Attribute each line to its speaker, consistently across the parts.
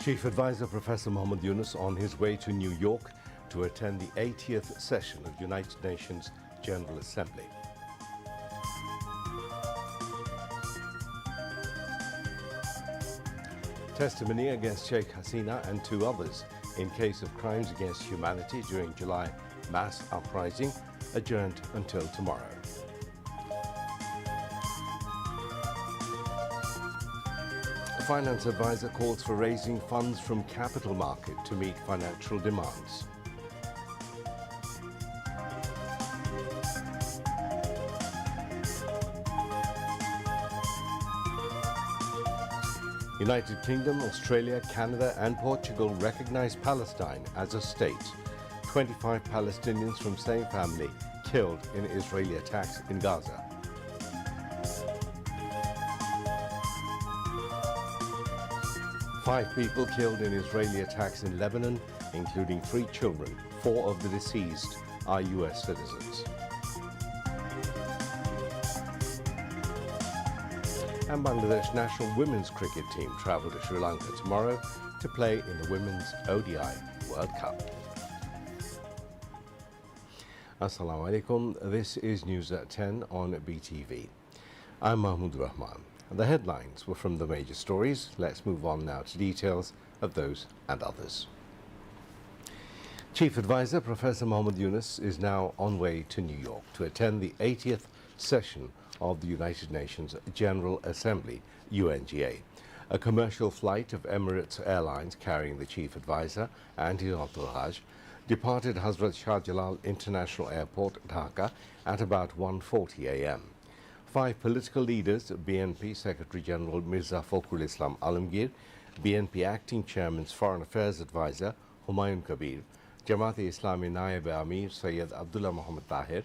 Speaker 1: Chief Advisor Professor Mohammed Yunus on his way to New York to attend the 80th session of United Nations General Assembly. Testimony against Sheikh Hasina and two others in case of crimes against humanity during July mass uprising adjourned until tomorrow. A finance advisor calls for raising funds from capital market to meet financial demands. United Kingdom, Australia, Canada and Portugal recognize Palestine as a state. 25 Palestinians from same family killed in Israeli attacks in Gaza. Five people killed in Israeli attacks in Lebanon, including 3 children. 4 of the deceased are US citizens. And Bangladesh national women's cricket team travel to Sri Lanka tomorrow to play in the Women's ODI World Cup. Assalamu alaikum. This is News at 10 on BTV. I'm Mahmoud Rahman. The headlines were from the major stories. Let's move on now to details of those and others. Chief Advisor Professor Mohammed Yunus is now on way to New York to attend the 80th session of the United Nations General Assembly, UNGA. A commercial flight of Emirates Airlines carrying the Chief Advisor and his entourage departed Hazrat Shah Jalal International Airport, Dhaka, at about 1:40 a.m. 5 political leaders, BNP Secretary General Mirza Fakhrul Islam Alamgir, BNP Acting Chairman's Foreign Affairs Advisor Humayun Kabir, Jamaat-e-Islami Naib Amir Sayyid Abdullah Muhammad Tahir,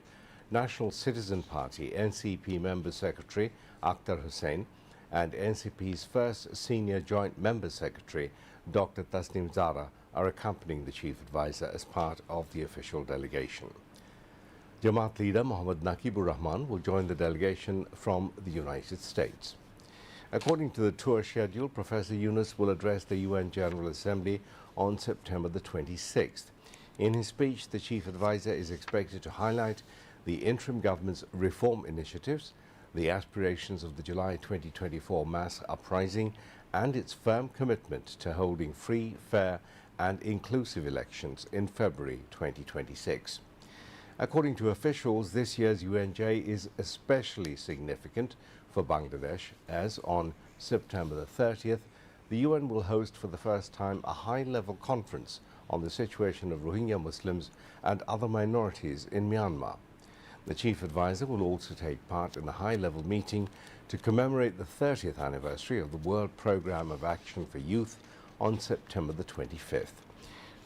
Speaker 1: National Citizen Party NCP Member Secretary Akhtar Hussain, and NCP's first Senior Joint Member Secretary Dr. Tasnim Zara are accompanying the Chief Advisor as part of the official delegation. Jamaat leader Muhammad Naqibur Rahman will join the delegation from the United States. According to the tour schedule, Professor Yunus will address the UN General Assembly on September the 26th. In his speech, the Chief Advisor is expected to highlight the interim government's reform initiatives, the aspirations of the July 2024 mass uprising, and its firm commitment to holding free, fair and inclusive elections in February 2026. According to officials, this year's UNJ is especially significant for Bangladesh as on September the 30th, the UN will host for the first time a high-level conference on the situation of Rohingya Muslims and other minorities in Myanmar. The Chief Advisor will also take part in a high-level meeting to commemorate the 30th anniversary of the World Programme of Action for Youth on September the 25th.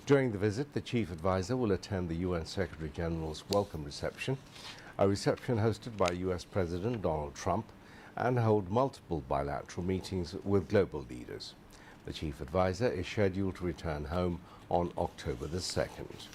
Speaker 1: During the visit, the Chief Advisor will attend the UN Secretary General's welcome reception, a reception hosted by US President Donald Trump, and hold multiple bilateral meetings with global leaders. The Chief Advisor is scheduled to return home on October the 2nd.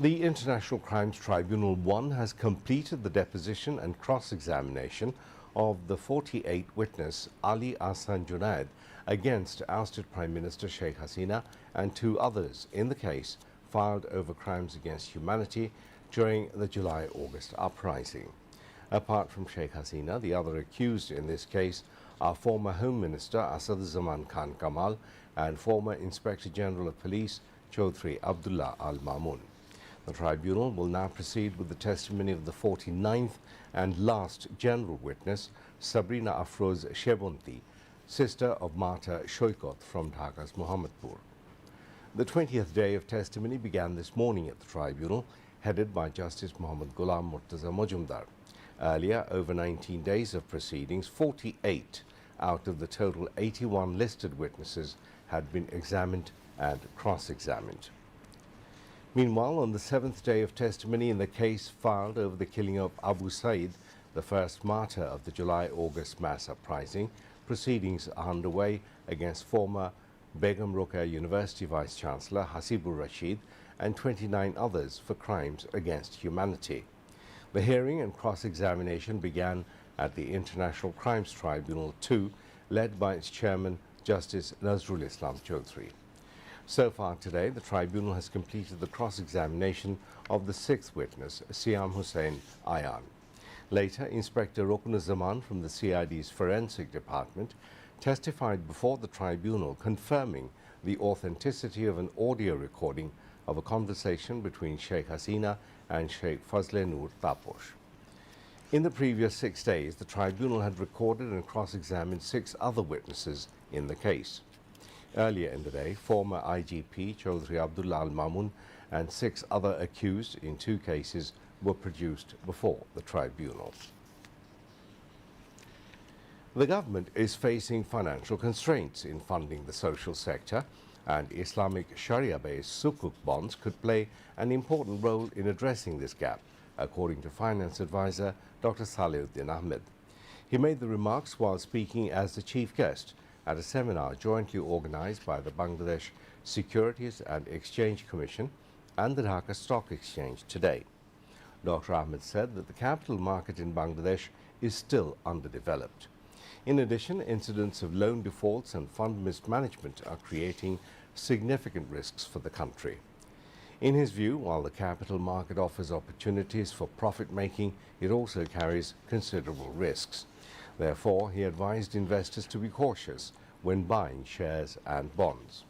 Speaker 1: The International Crimes Tribunal 1 has completed the deposition and cross-examination of the 48 witness Ali Ahsan Junaid against ousted Prime Minister Sheikh Hasina and 2 others in the case filed over crimes against humanity during the July-August uprising. Apart from Sheikh Hasina, the other accused in this case are former Home Minister Asaduzzaman Khan Kamal and former Inspector General of Police Chaudhry Abdullah Al Mamun. The tribunal will now proceed with the testimony of the 49th and last general witness, Sabrina Afroz Shebonti, sister of Marta Shoykot from Dhaka's Mohammadpur. The 20th day of testimony began this morning at the tribunal, headed by Justice Muhammad Ghulam Murtaza Majumdar. Earlier, over 19 days of proceedings, 48 out of the total 81 listed witnesses had been examined and cross-examined. Meanwhile, on the 7th day of testimony in the case filed over the killing of Abu Said, the first martyr of the July-August mass uprising, proceedings are underway against former Begum Rokeya University Vice-Chancellor Hasibur Rashid and 29 others for crimes against humanity. The hearing and cross-examination began at the International Crimes Tribunal 2, led by its chairman Justice Nazrul Islam Chaudhry. So far today, the tribunal has completed the cross-examination of the sixth witness, Siam Hussain Ayan. Later, Inspector Rukun-uz-Zaman from the CID's Forensic Department testified before the tribunal, confirming the authenticity of an audio recording of a conversation between Sheikh Hasina and Sheikh Fazle Noor Taposh. In the previous 6 days, the tribunal had recorded and cross-examined 6 other witnesses in the case. Earlier in the day, former IGP Chaudhry Abdullah Al-Mamun and 6 other accused in 2 cases were produced before the tribunal. The government is facing financial constraints in funding the social sector, and Islamic Sharia-based sukuk bonds could play an important role in addressing this gap, according to Finance Advisor Dr. Salehuddin Ahmed. He made the remarks while speaking as the chief guest at a seminar jointly organized by the Bangladesh Securities and Exchange Commission and the Dhaka Stock Exchange today. Dr. Ahmed said that the capital market in Bangladesh is still underdeveloped. In addition, incidents of loan defaults and fund mismanagement are creating significant risks for the country. In his view, while the capital market offers opportunities for profit-making, it also carries considerable risks. Therefore, he advised investors to be cautious when buying shares and bonds,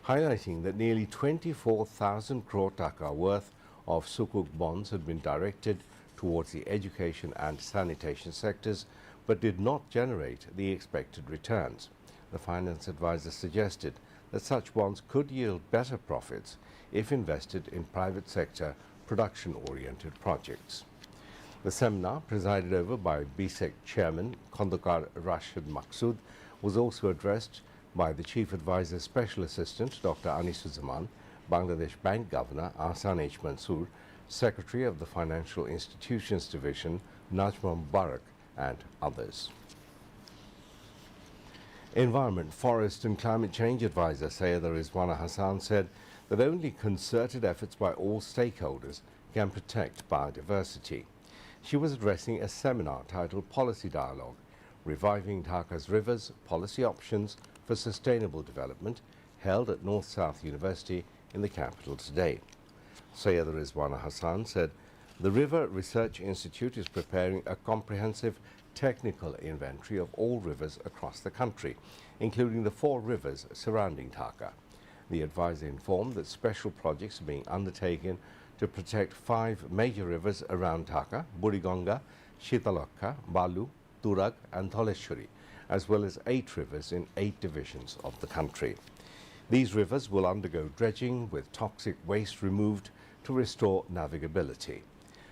Speaker 1: highlighting that nearly 24,000 crore taka worth of sukuk bonds had been directed towards the education and sanitation sectors, but did not generate the expected returns. The finance advisor suggested that such bonds could yield better profits if invested in private sector production-oriented projects. The seminar, presided over by BSEC Chairman Khandakar Rashid Maqsood, was also addressed by the Chief Advisor's Special Assistant Dr. Anisuzzaman, Bangladesh Bank Governor Ahsan H. Mansoor, Secretary of the Financial Institutions Division Najma Mubarak, and others. Environment, Forest and Climate Change Advisor Sayyida Rizwana Hassan said that only concerted efforts by all stakeholders can protect biodiversity. She was addressing a seminar titled Policy Dialogue, Reviving Dhaka's Rivers, Policy Options for Sustainable Development, held at North-South University in the capital today. Sayyida Rizwana Hassan said the River Research Institute is preparing a comprehensive technical inventory of all rivers across the country, including the 4 rivers surrounding Dhaka. The advisor informed that special projects are being undertaken to protect 5 major rivers around Dhaka: Buriganga, Shitalakha, Balu, Turag and Dholeshwari, as well as 8 rivers in 8 divisions of the country. These rivers will undergo dredging with toxic waste removed to restore navigability.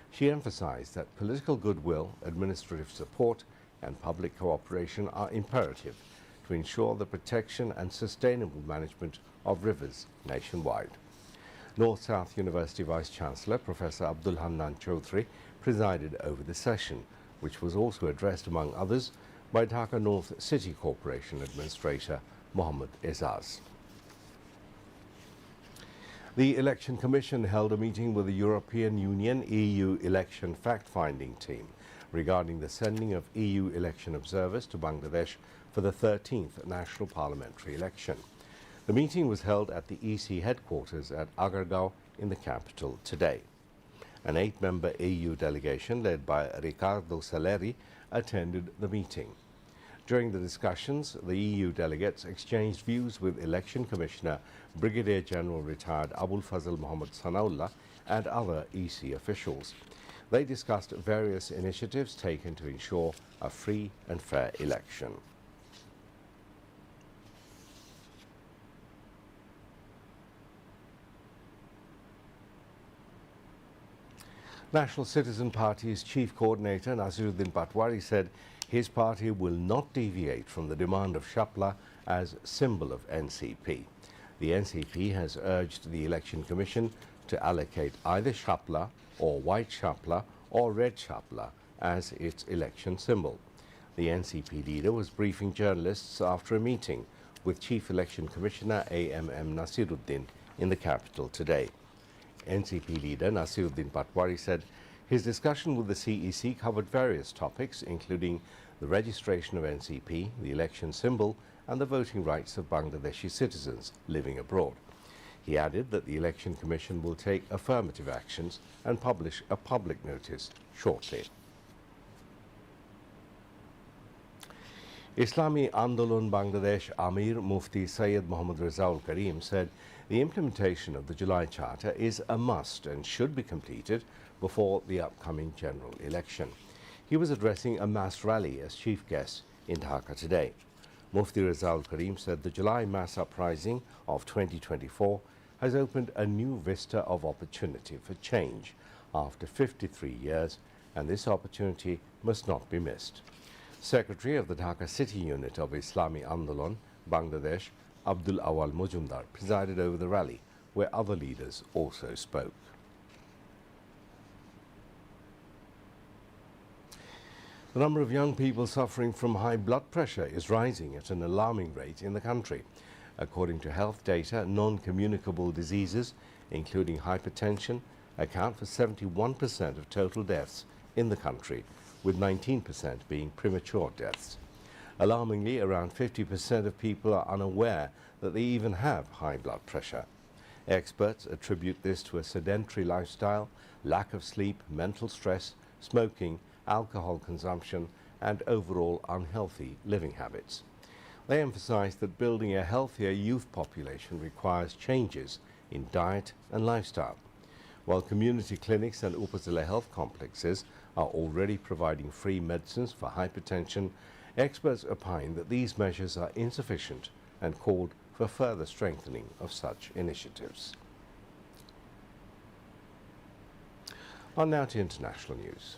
Speaker 1: She emphasized that political goodwill, administrative support and public cooperation are imperative to ensure the protection and sustainable management of rivers nationwide. North-South University Vice-Chancellor Professor Abdul Hannan Chaudhry presided over the session, which was also addressed, among others, by Dhaka North City Corporation Administrator Mohammed Ezaz. The Election Commission held a meeting with the European Union EU election fact-finding team regarding the sending of EU election observers to Bangladesh for the 13th national parliamentary election. The meeting was held at the EC headquarters at Agargaon in the capital today. An 8-member EU delegation led by Riccardo Saleri attended the meeting. During the discussions, the EU delegates exchanged views with Election Commissioner Brigadier General retired Abul Fazl Mohammed Sanaullah and other EC officials. They discussed various initiatives taken to ensure a free and fair election. National Citizen Party's chief coordinator Nasiruddin Patwari said his party will not deviate from the demand of Shapla as symbol of NCP. The NCP has urged the Election Commission to allocate either Shapla or white Shapla or red Shapla as its election symbol. The NCP leader was briefing journalists after a meeting with Chief Election Commissioner AMM Nasiruddin in the capital today. NCP leader Nasiruddin Patwari said his discussion with the CEC covered various topics, including the registration of NCP, the election symbol, and the voting rights of Bangladeshi citizens living abroad. He added that the Election Commission will take affirmative actions and publish a public notice shortly. Islami Andolon Bangladesh Amir Mufti Sayyid Muhammad Razaul Karim said the implementation of the July Charter is a must and should be completed before the upcoming general election. He was addressing a mass rally as chief guest in Dhaka today. Mufti Razaul Karim said the July mass uprising of 2024 has opened a new vista of opportunity for change after 53 years, and this opportunity must not be missed. Secretary of the Dhaka City Unit of Islami Andolon, Bangladesh, Abdul Awal Mujumdar, presided over the rally, where other leaders also spoke. The number of young people suffering from high blood pressure is rising at an alarming rate in the country. According to health data, non-communicable diseases, including hypertension, account for 71% of total deaths in the country, with 19% being premature deaths. Alarmingly, around 50% of people are unaware that they even have high blood pressure. Experts attribute this to a sedentary lifestyle, lack of sleep, mental stress, smoking, alcohol consumption, and overall unhealthy living habits. They emphasize that building a healthier youth population requires changes in diet and lifestyle. While community clinics and Upazila health complexes are already providing free medicines for hypertension, experts opine that these measures are insufficient and called for further strengthening of such initiatives. On now to international news.